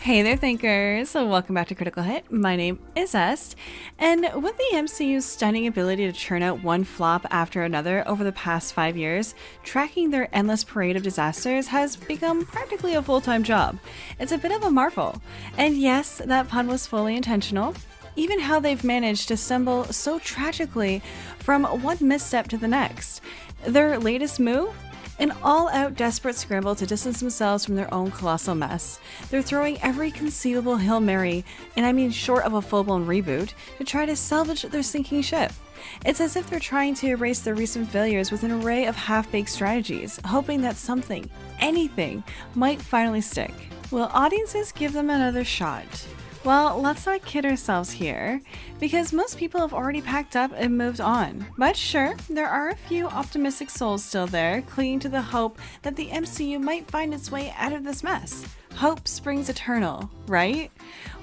Hey there, thinkers! So welcome back to Critical Hit. My name is Est, and with the MCU's stunning ability to churn out one flop after another over the past 5 years, tracking their endless parade of disasters has become practically a full-time job. It's a bit of a marvel. And yes, that pun was fully intentional. Even how they've managed to stumble so tragically from one misstep to the next. Their latest move? An all-out desperate scramble to distance themselves from their own colossal mess. They're throwing every conceivable Hail Mary, and I mean short of a full-blown reboot, to try to salvage their sinking ship. It's as if they're trying to erase their recent failures with an array of half-baked strategies, hoping that something, anything, might finally stick. Will audiences give them another shot? Well, let's not kid ourselves here, because most people have already packed up and moved on. But sure, there are a few optimistic souls still there, clinging to the hope that the MCU might find its way out of this mess. Hope springs eternal, right?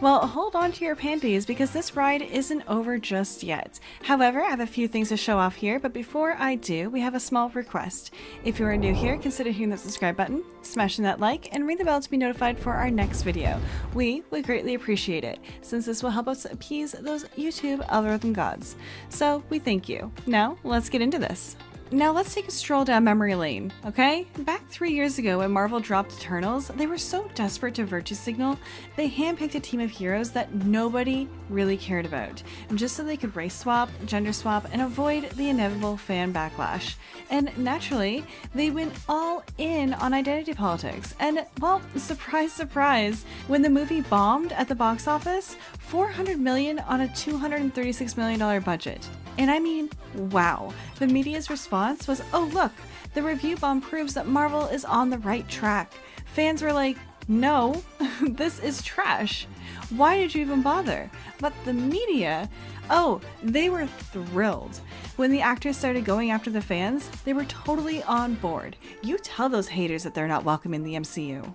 Well, hold on to your panties because this ride isn't over just yet. However, I have a few things to show off here, but before I do, we have a small request. If you are new here, consider hitting the subscribe button, smashing that like, and ring the bell to be notified for our next video. We would greatly appreciate it, since this will help us appease those YouTube algorithm gods. So we thank you. Now, let's get into this. Now let's take a stroll down memory lane, okay? Back 3 years ago when Marvel dropped Eternals, they were so desperate to virtue signal, they handpicked a team of heroes that nobody really cared about, just so they could race swap, gender swap, and avoid the inevitable fan backlash. And naturally, they went all in on identity politics. And well, surprise, surprise, when the movie bombed at the box office, $400 million on a $236 million budget. And I mean, wow. The media's response was, oh look, the review bomb proves that Marvel is on the right track. Fans were like, no, this is trash. Why did you even bother? But the media, oh, they were thrilled. When the actors started going after the fans, they were totally on board. You tell those haters that they're not welcome in the MCU.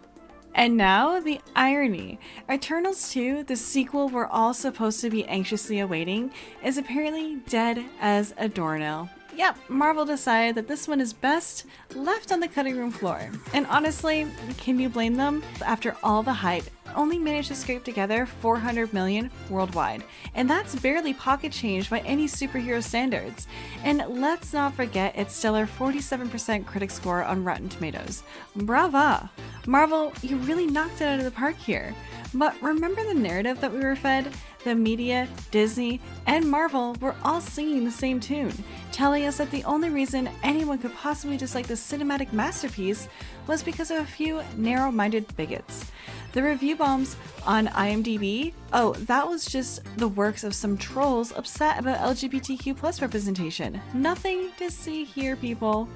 And now, the irony. Eternals 2, the sequel we're all supposed to be anxiously awaiting, is apparently dead as a doornail. Yep, Marvel decided that this one is best left on the cutting room floor. And honestly, can you blame them? After all the hype, only managed to scrape together $400 million worldwide. And that's barely pocket change by any superhero standards. And let's not forget its stellar 47% critic score on Rotten Tomatoes. Brava! Marvel, you really knocked it out of the park here. But remember the narrative that we were fed? The media, Disney, and Marvel were all singing the same tune, telling us that the only reason anyone could possibly dislike this cinematic masterpiece was because of a few narrow-minded bigots. The review bombs on IMDb, oh, that was just the works of some trolls upset about LGBTQ+ representation. Nothing to see here, people.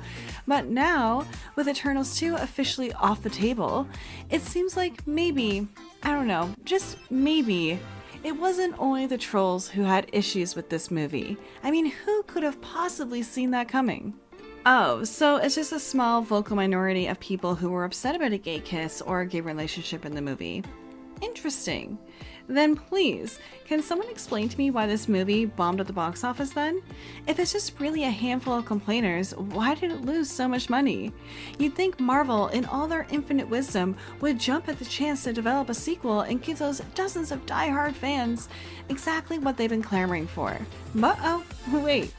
But now, with Eternals 2 officially off the table, it seems like maybe, I don't know, just maybe, it wasn't only the trolls who had issues with this movie. I mean, who could have possibly seen that coming? Oh, so it's just a small vocal minority of people who were upset about a gay kiss or a gay relationship in the movie. Interesting. Then please, can someone explain to me why this movie bombed at the box office then? If it's just really a handful of complainers, why did it lose so much money? You'd think Marvel, in all their infinite wisdom, would jump at the chance to develop a sequel and give those dozens of die-hard fans exactly what they've been clamoring for. But oh, wait.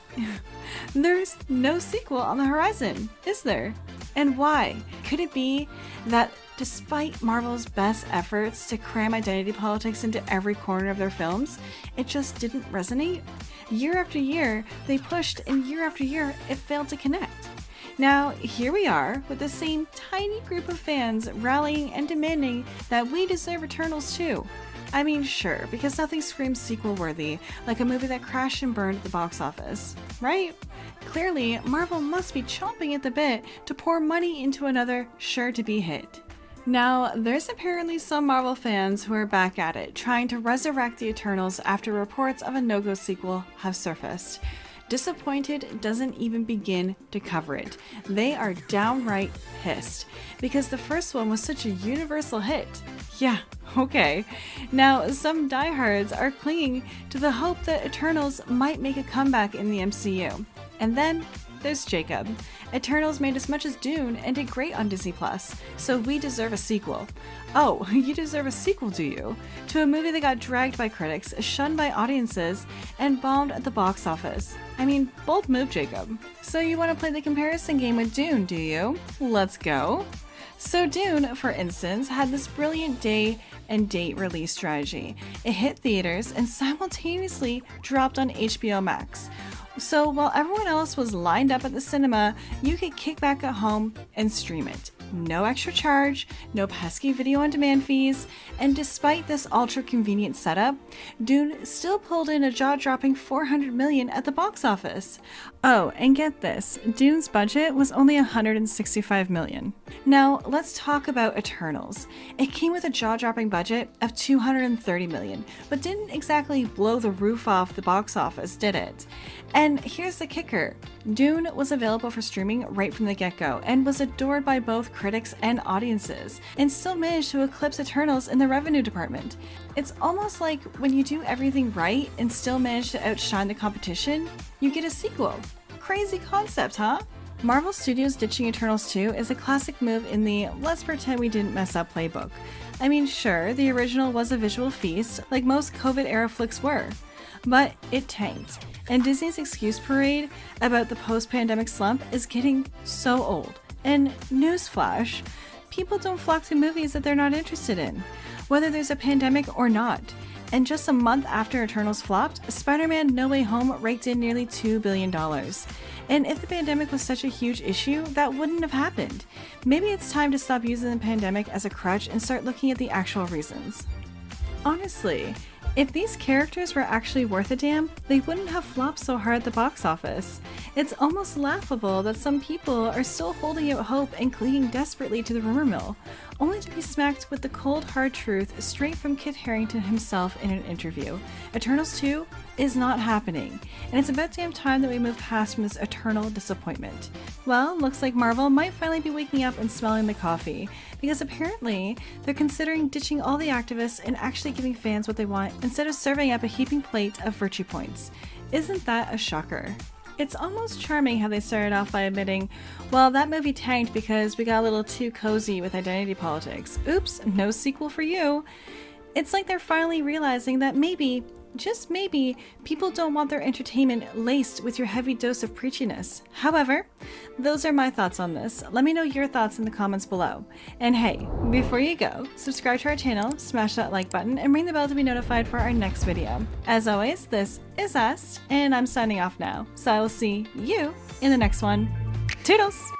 There's no sequel on the horizon, is there? And why? Could it be that despite Marvel's best efforts to cram identity politics into every corner of their films, it just didn't resonate? Year after year, they pushed, and year after year, it failed to connect. Now, here we are, with the same tiny group of fans rallying and demanding that we deserve Eternals too. I mean, sure, because nothing screams sequel-worthy like a movie that crashed and burned at the box office, right? Clearly, Marvel must be chomping at the bit to pour money into another sure-to-be hit. Now, there's apparently some Marvel fans who are back at it, trying to resurrect the Eternals after reports of a no-go sequel have surfaced. Disappointed doesn't even begin to cover it. They are downright pissed, because the first one was such a universal hit. Yeah, okay. Now, some diehards are clinging to the hope that Eternals might make a comeback in the MCU. And then there's Jacob. Eternals made as much as Dune and did great on Disney+, so we deserve a sequel. Oh, you deserve a sequel, do you? To a movie that got dragged by critics, shunned by audiences, and bombed at the box office. I mean, bold move, Jacob. So you want to play the comparison game with Dune, do you? Let's go. So Dune, for instance, had this brilliant day and date release strategy. It hit theaters and simultaneously dropped on HBO Max. So while everyone else was lined up at the cinema, you could kick back at home and stream it. No extra charge, no pesky video on demand fees, and despite this ultra convenient setup, Dune still pulled in a jaw-dropping $400 million at the box office. Oh, and get this, Dune's budget was only $165 million. Now, let's talk about Eternals. It came with a jaw-dropping budget of $230 million, but didn't exactly blow the roof off the box office, did it? And here's the kicker. Dune was available for streaming right from the get-go and was adored by both critics and audiences, and still managed to eclipse Eternals in the revenue department. It's almost like when you do everything right and still manage to outshine the competition, you get a sequel. Crazy concept, huh? Marvel Studios ditching Eternals 2 is a classic move in the let's pretend we didn't mess up playbook. I mean, sure, the original was a visual feast, like most COVID-era flicks were, but it tanked. And Disney's excuse parade about the post-pandemic slump is getting so old. And newsflash, people don't flock to movies that they're not interested in, whether there's a pandemic or not. And just a month after Eternals flopped, Spider-Man No Way Home raked in nearly $2 billion. And if the pandemic was such a huge issue, that wouldn't have happened. Maybe it's time to stop using the pandemic as a crutch and start looking at the actual reasons. Honestly, if these characters were actually worth a damn, they wouldn't have flopped so hard at the box office. It's almost laughable that some people are still holding out hope and clinging desperately to the rumor mill, only to be smacked with the cold hard truth straight from Kit Harington himself in an interview. Eternals 2 is not happening, and it's about damn time that we move past from this eternal disappointment. Well, looks like Marvel might finally be waking up and smelling the coffee, because apparently they're considering ditching all the activists and actually giving fans what they want instead of serving up a heaping plate of virtue points. Isn't that a shocker? It's almost charming how they started off by admitting, well, that movie tanked because we got a little too cozy with identity politics. Oops, no sequel for you. It's like they're finally realizing that maybe, just maybe, people don't want their entertainment laced with your heavy dose of preachiness. However, those are my thoughts on this. Let me know your thoughts in the comments below. And hey, before you go, subscribe to our channel, smash that like button, and ring the bell to be notified for our next video. As always, this is Est, and I'm signing off now. So I will see you in the next one. Toodles!